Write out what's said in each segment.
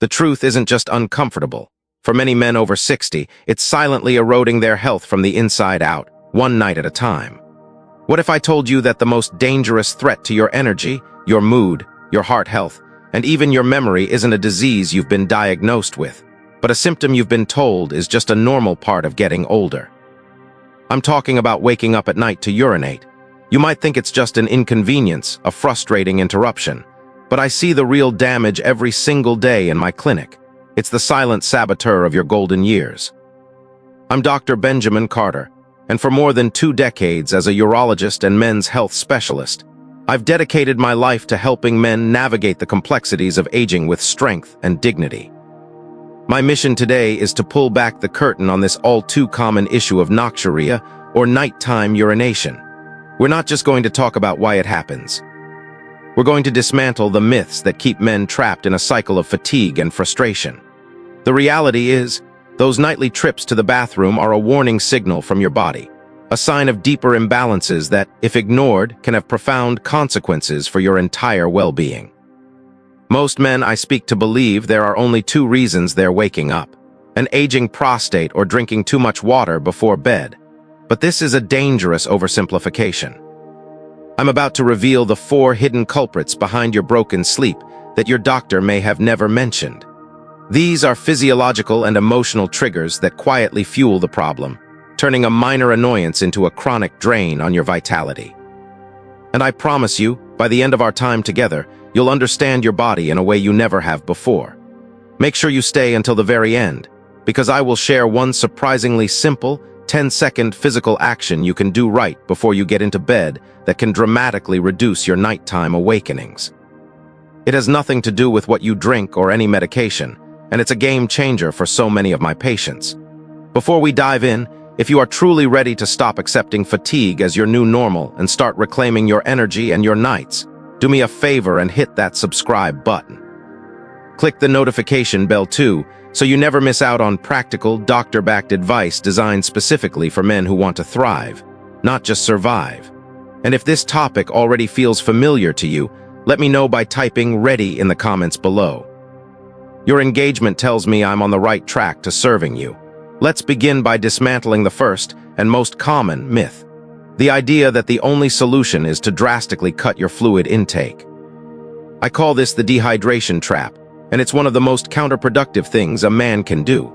The truth isn't just uncomfortable. For many men over 60, it's silently eroding their health from the inside out, one night at a time. What if I told you that the most dangerous threat to your energy, your mood, your heart health, and even your memory isn't a disease you've been diagnosed with, but a symptom you've been told is just a normal part of getting older? I'm talking about waking up at night to urinate. You might think it's just an inconvenience, a frustrating interruption, but I see the real damage every single day in my clinic. It's the silent saboteur of your golden years. I'm Dr. Benjamin Carter, and for more than 2 decades as a urologist and men's health specialist, I've dedicated my life to helping men navigate the complexities of aging with strength and dignity. My mission today is to pull back the curtain on this all-too-common issue of nocturia, or nighttime urination. We're not just going to talk about why it happens. We're going to dismantle the myths that keep men trapped in a cycle of fatigue and frustration. The reality is, those nightly trips to the bathroom are a warning signal from your body, a sign of deeper imbalances that, if ignored, can have profound consequences for your entire well-being. Most men I speak to believe there are only 2 reasons they're waking up: an aging prostate or drinking too much water before bed. But this is a dangerous oversimplification. I'm about to reveal the 4 hidden culprits behind your broken sleep that your doctor may have never mentioned. These are physiological and emotional triggers that quietly fuel the problem, turning a minor annoyance into a chronic drain on your vitality. And I promise you, by the end of our time together, you'll understand your body in a way you never have before. Make sure you stay until the very end, because I will share one surprisingly simple, 10-second physical action you can do right before you get into bed that can dramatically reduce your nighttime awakenings. It has nothing to do with what you drink or any medication, and it's a game changer for so many of my patients. Before we dive in, if you are truly ready to stop accepting fatigue as your new normal and start reclaiming your energy and your nights, do me a favor and hit that subscribe button. Click the notification bell too, so you never miss out on practical, doctor-backed advice designed specifically for men who want to thrive, not just survive. And if this topic already feels familiar to you, let me know by typing "ready" in the comments below. Your engagement tells me I'm on the right track to serving you. Let's begin by dismantling the first and most common myth: the idea that the only solution is to drastically cut your fluid intake. I call this the dehydration trap, and it's one of the most counterproductive things a man can do.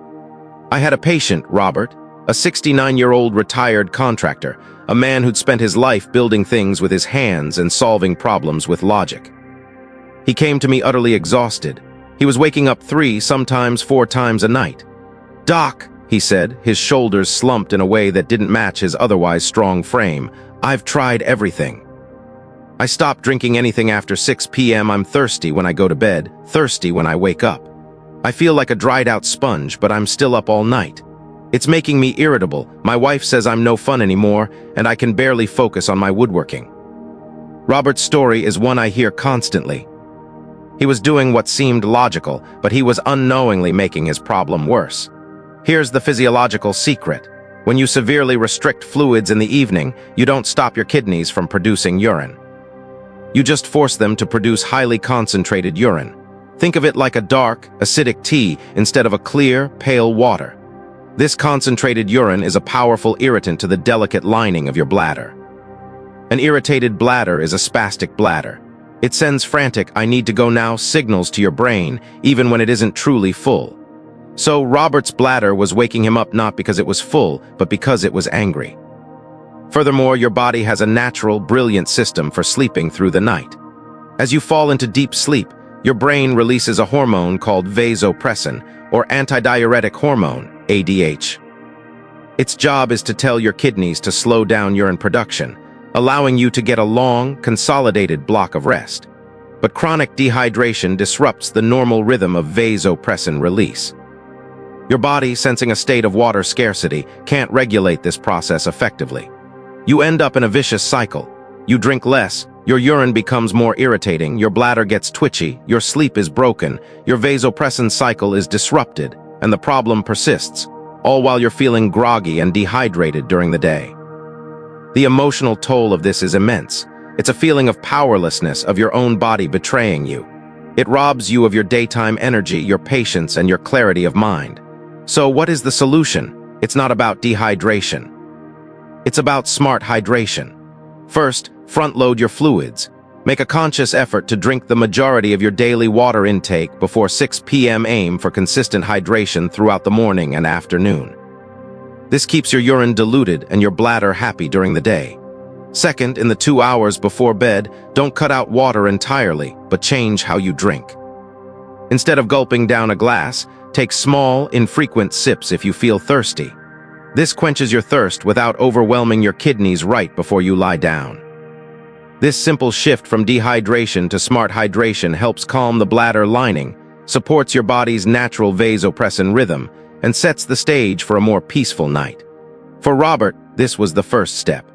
I had a patient, Robert, a 69-year-old retired contractor, a man who'd spent his life building things with his hands and solving problems with logic. He came to me utterly exhausted. He was waking up 3, sometimes 4 times a night. "Doc," he said, his shoulders slumped in a way that didn't match his otherwise strong frame, "I've tried everything. I stopped drinking anything after 6 p.m. I'm thirsty when I go to bed, thirsty when I wake up. I feel like a dried-out sponge, but I'm still up all night. It's making me irritable. My wife says I'm no fun anymore, and I can barely focus on my woodworking." Robert's story is one I hear constantly. He was doing what seemed logical, but he was unknowingly making his problem worse. Here's the physiological secret. When you severely restrict fluids in the evening, you don't stop your kidneys from producing urine. You just force them to produce highly concentrated urine. Think of it like a dark, acidic tea instead of a clear, pale water. This concentrated urine is a powerful irritant to the delicate lining of your bladder. An irritated bladder is a spastic bladder. It sends frantic "I need to go now" signals to your brain, even when it isn't truly full. So Robert's bladder was waking him up not because it was full, but because it was angry. Furthermore, your body has a natural, brilliant system for sleeping through the night. As you fall into deep sleep, your brain releases a hormone called vasopressin, or antidiuretic hormone, ADH. Its job is to tell your kidneys to slow down urine production, allowing you to get a long, consolidated block of rest. But chronic dehydration disrupts the normal rhythm of vasopressin release. Your body, sensing a state of water scarcity, can't regulate this process effectively. You end up in a vicious cycle. You drink less, your urine becomes more irritating, your bladder gets twitchy, your sleep is broken, your vasopressin cycle is disrupted, and the problem persists, all while you're feeling groggy and dehydrated during the day. The emotional toll of this is immense. It's a feeling of powerlessness, of your own body betraying you. It robs you of your daytime energy, your patience, and your clarity of mind. So what is the solution? It's not about dehydration. It's about smart hydration. First, front-load your fluids. Make a conscious effort to drink the majority of your daily water intake before 6 p.m. Aim for consistent hydration throughout the morning and afternoon. This keeps your urine diluted and your bladder happy during the day. Second, in the 2 hours before bed, don't cut out water entirely, but change how you drink. Instead of gulping down a glass, take small, infrequent sips if you feel thirsty. This quenches your thirst without overwhelming your kidneys right before you lie down. This simple shift from dehydration to smart hydration helps calm the bladder lining, supports your body's natural vasopressin rhythm, and sets the stage for a more peaceful night. For Robert, this was the first step.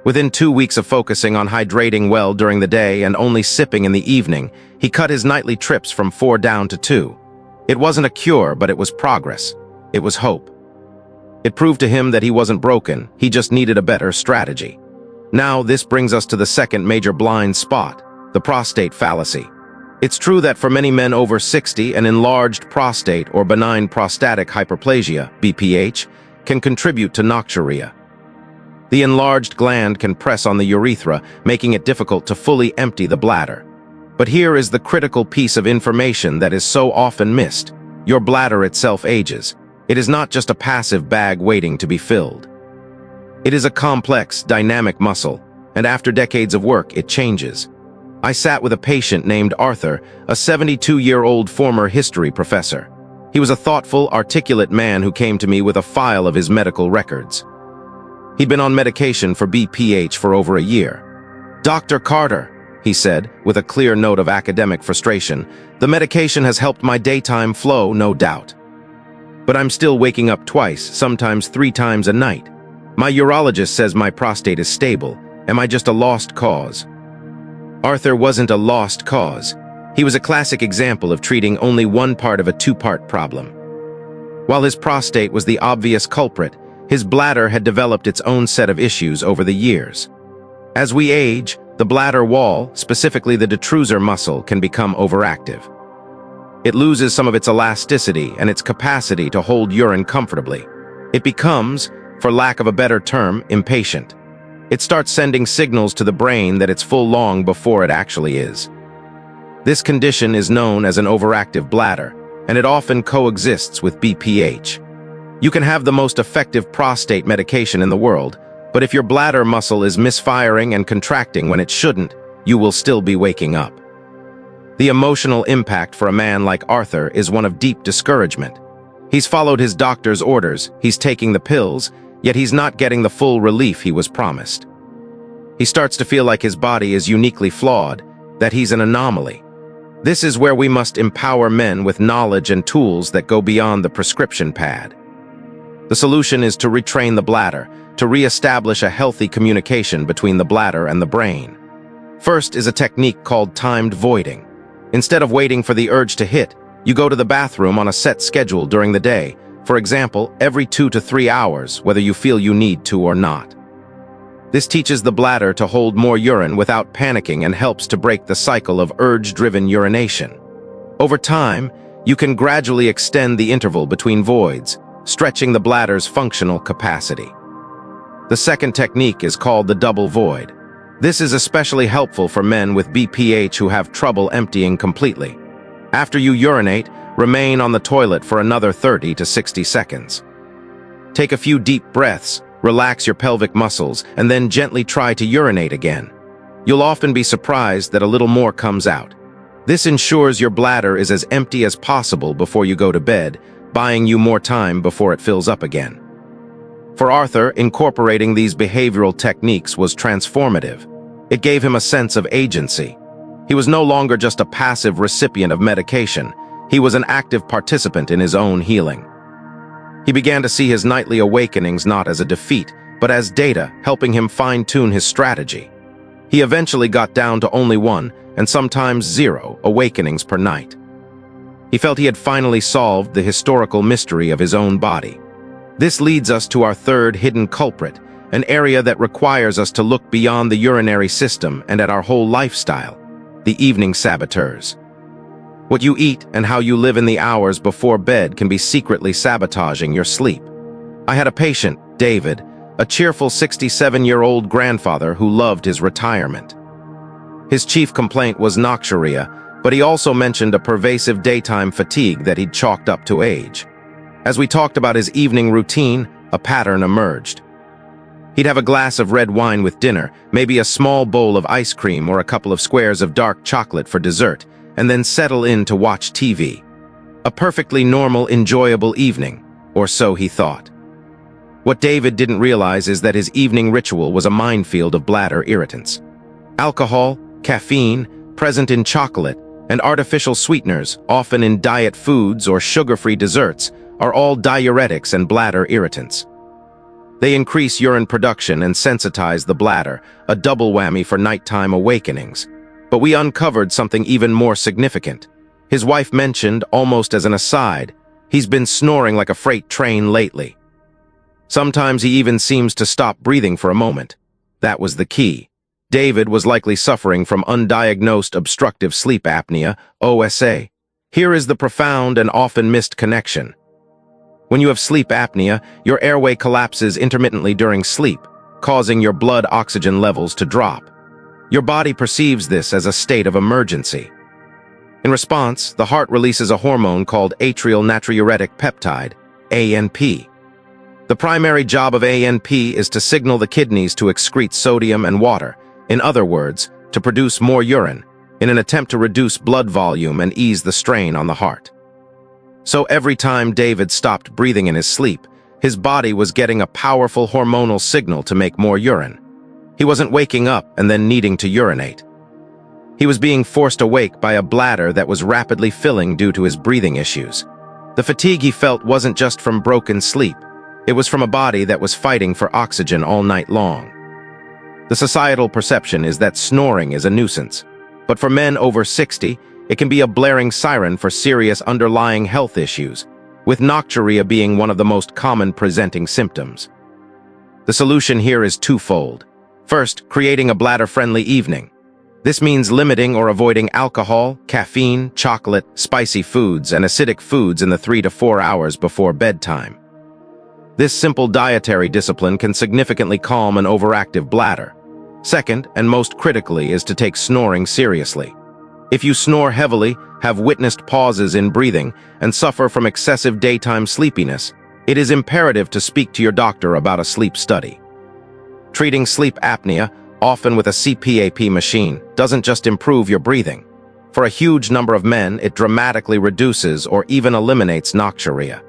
Within 2 weeks of focusing on hydrating well during the day and only sipping in the evening, he cut his nightly trips from 4 down to 2. It wasn't a cure, but it was progress. It was hope. It proved to him that he wasn't broken, he just needed a better strategy. Now, this brings us to the second major blind spot, the prostate fallacy. It's true that for many men over 60, an enlarged prostate or benign prostatic hyperplasia, BPH, can contribute to nocturia. The enlarged gland can press on the urethra, making it difficult to fully empty the bladder. But here is the critical piece of information that is so often missed. Your bladder itself ages. It is not just a passive bag waiting to be filled. It is a complex, dynamic muscle, and after decades of work, it changes. I sat with a patient named Arthur, a 72-year-old former history professor. He was a thoughtful, articulate man who came to me with a file of his medical records. He'd been on medication for BPH for over a year. "Dr. Carter," he said, with a clear note of academic frustration, "the medication has helped my daytime flow, no doubt. But I'm still waking up twice, sometimes 3 times a night. My urologist says my prostate is stable. Am I just a lost cause?" Arthur wasn't a lost cause. He was a classic example of treating only one part of a 2-part problem. While his prostate was the obvious culprit, his bladder had developed its own set of issues over the years. As we age, the bladder wall, specifically the detrusor muscle, can become overactive. It loses some of its elasticity and its capacity to hold urine comfortably. It becomes, for lack of a better term, impatient. It starts sending signals to the brain that it's full long before it actually is. This condition is known as an overactive bladder, and it often coexists with BPH. You can have the most effective prostate medication in the world, but if your bladder muscle is misfiring and contracting when it shouldn't, you will still be waking up. The emotional impact for a man like Arthur is one of deep discouragement. He's followed his doctor's orders, he's taking the pills, yet he's not getting the full relief he was promised. He starts to feel like his body is uniquely flawed, that he's an anomaly. This is where we must empower men with knowledge and tools that go beyond the prescription pad. The solution is to retrain the bladder, to re-establish a healthy communication between the bladder and the brain. First is a technique called timed voiding. Instead of waiting for the urge to hit, you go to the bathroom on a set schedule during the day, for example, every 2 to 3 hours, whether you feel you need to or not. This teaches the bladder to hold more urine without panicking and helps to break the cycle of urge-driven urination. Over time, you can gradually extend the interval between voids, stretching the bladder's functional capacity. The second technique is called the double void. This is especially helpful for men with BPH who have trouble emptying completely. After you urinate, remain on the toilet for another 30 to 60 seconds. Take a few deep breaths, relax your pelvic muscles, and then gently try to urinate again. You'll often be surprised that a little more comes out. This ensures your bladder is as empty as possible before you go to bed, buying you more time before it fills up again. For Arthur, incorporating these behavioral techniques was transformative. It gave him a sense of agency. He was no longer just a passive recipient of medication. He was an active participant in his own healing. He began to see his nightly awakenings not as a defeat, but as data, helping him fine-tune his strategy. He eventually got down to only 1, and sometimes 0, awakenings per night. He felt he had finally solved the historical mystery of his own body. This leads us to our third hidden culprit, an area that requires us to look beyond the urinary system and at our whole lifestyle, the evening saboteurs. What you eat and how you live in the hours before bed can be secretly sabotaging your sleep. I had a patient, David, a cheerful 67-year-old grandfather who loved his retirement. His chief complaint was nocturia, but he also mentioned a pervasive daytime fatigue that he'd chalked up to age. As we talked about his evening routine, a pattern emerged. He'd have a glass of red wine with dinner, maybe a small bowl of ice cream or a couple of squares of dark chocolate for dessert, and then settle in to watch TV. A perfectly normal, enjoyable evening, or so he thought. What David didn't realize is that his evening ritual was a minefield of bladder irritants. Alcohol, caffeine, present in chocolate, and artificial sweeteners, often in diet foods or sugar-free desserts, are all diuretics and bladder irritants. They increase urine production and sensitize the bladder, a double whammy for nighttime awakenings. But we uncovered something even more significant. His wife mentioned, almost as an aside, he's been snoring like a freight train lately. Sometimes he even seems to stop breathing for a moment. That was the key. David was likely suffering from undiagnosed obstructive sleep apnea, OSA. Here is the profound and often missed connection. When you have sleep apnea, your airway collapses intermittently during sleep, causing your blood oxygen levels to drop. Your body perceives this as a state of emergency. In response, the heart releases a hormone called atrial natriuretic peptide, ANP. The primary job of ANP is to signal the kidneys to excrete sodium and water, in other words, to produce more urine, in an attempt to reduce blood volume and ease the strain on the heart. So every time David stopped breathing in his sleep, his body was getting a powerful hormonal signal to make more urine. He wasn't waking up and then needing to urinate. He was being forced awake by a bladder that was rapidly filling due to his breathing issues. The fatigue he felt wasn't just from broken sleep. It was from a body that was fighting for oxygen all night long. The societal perception is that snoring is a nuisance. But for men over 60, it can be a blaring siren for serious underlying health issues, with nocturia being one of the most common presenting symptoms. The solution here is twofold. First, creating a bladder-friendly evening. This means limiting or avoiding alcohol, caffeine, chocolate, spicy foods, and acidic foods in the 3 to 4 hours before bedtime. This simple dietary discipline can significantly calm an overactive bladder. Second, and most critically, is to take snoring seriously. If you snore heavily, have witnessed pauses in breathing, and suffer from excessive daytime sleepiness, it is imperative to speak to your doctor about a sleep study. Treating sleep apnea, often with a CPAP machine, doesn't just improve your breathing. For a huge number of men, it dramatically reduces or even eliminates nocturia.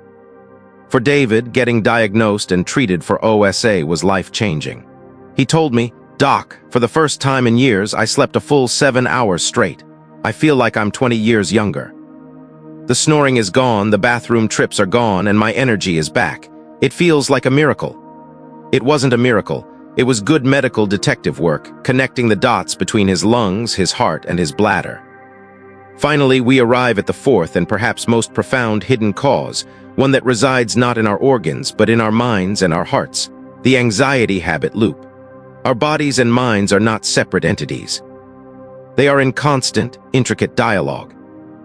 For David, getting diagnosed and treated for OSA was life-changing. He told me, "Doc, for the first time in years, I slept a full 7 hours straight. I feel like I'm 20 years younger. The snoring is gone, the bathroom trips are gone, and my energy is back. It feels like a miracle." It wasn't a miracle. It was good medical detective work, connecting the dots between his lungs, his heart, and his bladder. Finally, we arrive at the fourth and perhaps most profound hidden cause, one that resides not in our organs, but in our minds and our hearts: the anxiety habit loop. Our bodies and minds are not separate entities. They are in constant, intricate dialogue.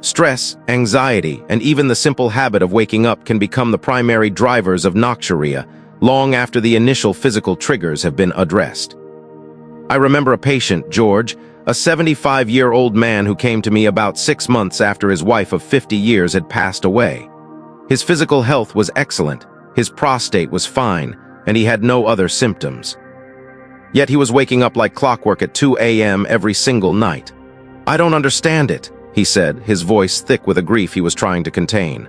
Stress, anxiety, and even the simple habit of waking up can become the primary drivers of nocturia long after the initial physical triggers have been addressed. I remember a patient, George, a 75-year-old man who came to me about 6 months after his wife of 50 years had passed away. His physical health was excellent, his prostate was fine, and he had no other symptoms. Yet he was waking up like clockwork at 2 a.m. every single night. "I don't understand it," he said, his voice thick with a grief he was trying to contain.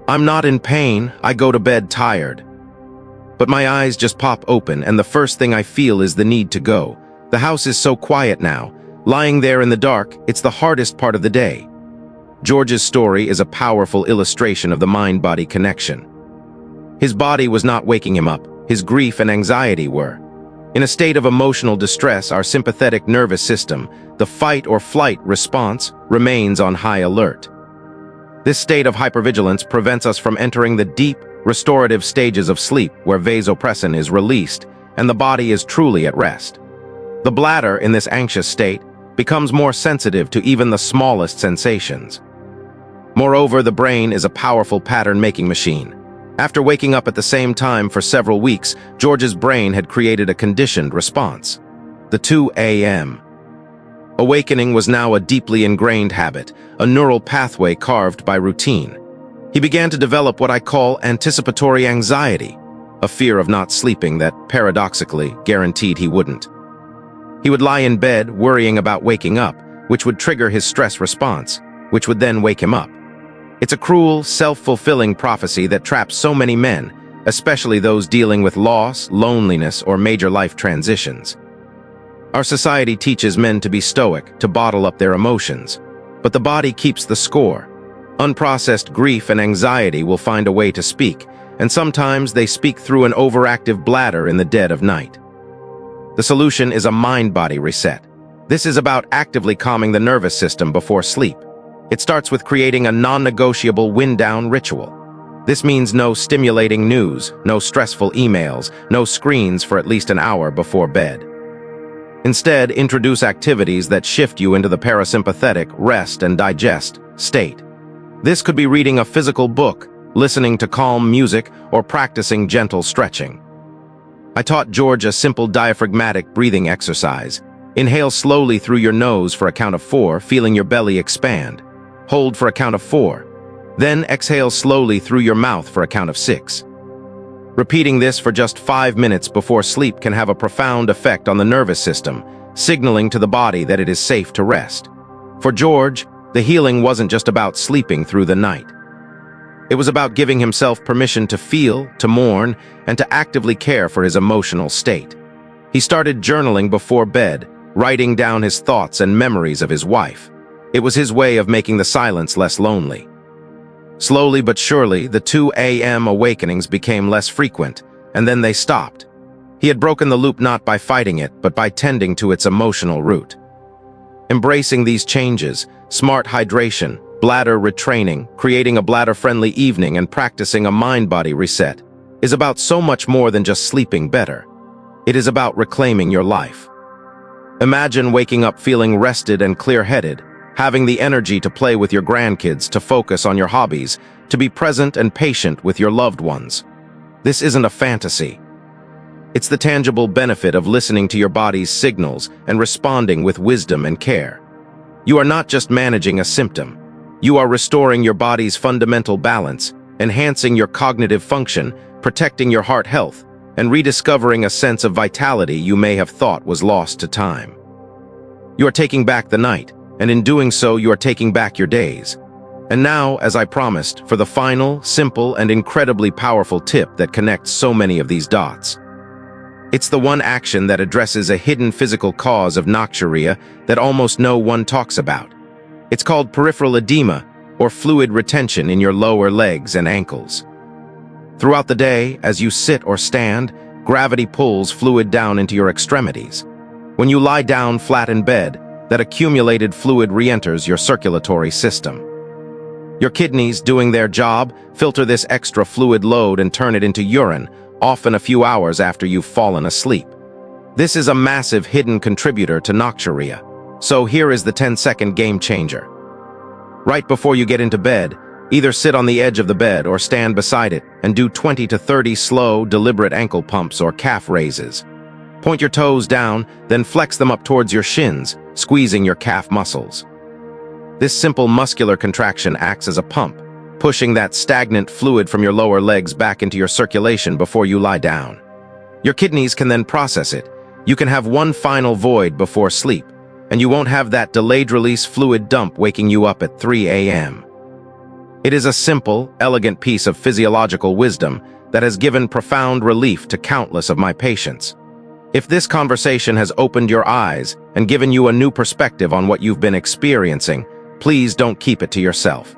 "I'm not in pain, I go to bed tired. But my eyes just pop open, and the first thing I feel is the need to go. The house is so quiet now. Lying there in the dark, it's the hardest part of the day." George's story is a powerful illustration of the mind-body connection. His body was not waking him up, his grief and anxiety were. In a state of emotional distress, our sympathetic nervous system, the fight-or-flight response, remains on high alert. This state of hypervigilance prevents us from entering the deep, restorative stages of sleep where vasopressin is released and the body is truly at rest. The bladder, in this anxious state, becomes more sensitive to even the smallest sensations. Moreover, the brain is a powerful pattern-making machine. After waking up at the same time for several weeks, George's brain had created a conditioned response. The 2 a.m. awakening was now a deeply ingrained habit, a neural pathway carved by routine. He began to develop what I call anticipatory anxiety, a fear of not sleeping that, paradoxically, guaranteed he wouldn't. He would lie in bed worrying about waking up, which would trigger his stress response, which would then wake him up. It's a cruel, self-fulfilling prophecy that traps so many men, especially those dealing with loss, loneliness, or major life transitions. Our society teaches men to be stoic, to bottle up their emotions. But the body keeps the score. Unprocessed grief and anxiety will find a way to speak, and sometimes they speak through an overactive bladder in the dead of night. The solution is a mind-body reset. This is about actively calming the nervous system before sleep. It starts with creating a non-negotiable wind-down ritual. This means no stimulating news, no stressful emails, no screens for at least an hour before bed. Instead, introduce activities that shift you into the parasympathetic rest and digest state. This could be reading a physical book, listening to calm music, or practicing gentle stretching. I taught George a simple diaphragmatic breathing exercise. Inhale slowly through your nose for a count of 4, feeling your belly expand. Hold for a count of 4. Then exhale slowly through your mouth for a count of 6. Repeating this for just 5 minutes before sleep can have a profound effect on the nervous system, signaling to the body that it is safe to rest. For George, the healing wasn't just about sleeping through the night. It was about giving himself permission to feel, to mourn, and to actively care for his emotional state. He started journaling before bed, writing down his thoughts and memories of his wife. It was his way of making the silence less lonely. Slowly but surely, the 2 a.m. awakenings became less frequent, and then they stopped. He had broken the loop not by fighting it, but by tending to its emotional root. Embracing these changes, smart hydration, bladder retraining, creating a bladder-friendly evening, and practicing a mind-body reset, is about so much more than just sleeping better. It is about reclaiming your life. Imagine waking up feeling rested and clear-headed, having the energy to play with your grandkids, to focus on your hobbies, to be present and patient with your loved ones. This isn't a fantasy. It's the tangible benefit of listening to your body's signals and responding with wisdom and care. You are not just managing a symptom. You are restoring your body's fundamental balance, enhancing your cognitive function, protecting your heart health, and rediscovering a sense of vitality you may have thought was lost to time. You are taking back the night, and in doing so, you are taking back your days. And now, as I promised, for the final, simple, and incredibly powerful tip that connects so many of these dots. It's the one action that addresses a hidden physical cause of nocturia that almost no one talks about. It's called peripheral edema, or fluid retention in your lower legs and ankles. Throughout the day, as you sit or stand, gravity pulls fluid down into your extremities. When you lie down flat in bed, that accumulated fluid re-enters your circulatory system. Your kidneys, doing their job, filter this extra fluid load and turn it into urine, often a few hours after you've fallen asleep. This is a massive hidden contributor to nocturia. So here is the 10-second game changer. Right before you get into bed, either sit on the edge of the bed or stand beside it and do 20 to 30 slow, deliberate ankle pumps or calf raises. Point your toes down, then flex them up towards your shins, squeezing your calf muscles. This simple muscular contraction acts as a pump, pushing that stagnant fluid from your lower legs back into your circulation before you lie down. Your kidneys can then process it. You can have one final void before sleep, and you won't have that delayed-release fluid dump waking you up at 3 a.m. It is a simple, elegant piece of physiological wisdom that has given profound relief to countless of my patients. If this conversation has opened your eyes and given you a new perspective on what you've been experiencing, please don't keep it to yourself.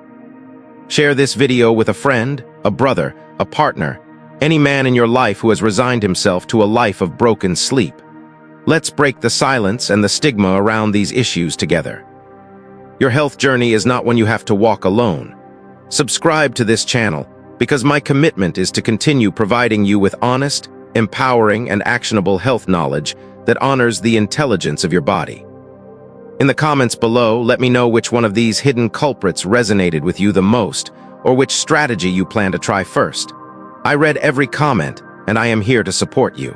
Share this video with a friend, a brother, a partner, any man in your life who has resigned himself to a life of broken sleep. Let's break the silence and the stigma around these issues together. Your health journey is not one you have to walk alone. Subscribe to this channel because my commitment is to continue providing you with honest, empowering, and actionable health knowledge that honors the intelligence of your body. In the comments below, let me know which one of these hidden culprits resonated with you the most, or which strategy you plan to try first. I read every comment, and I am here to support you.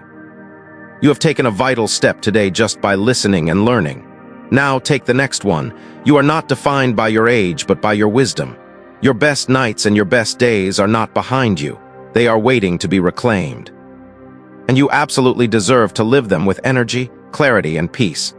You have taken a vital step today just by listening and learning. Now take the next one. You are not defined by your age, but by your wisdom. Your best nights and your best days are not behind you. They are waiting to be reclaimed. And you absolutely deserve to live them with energy, clarity, and peace.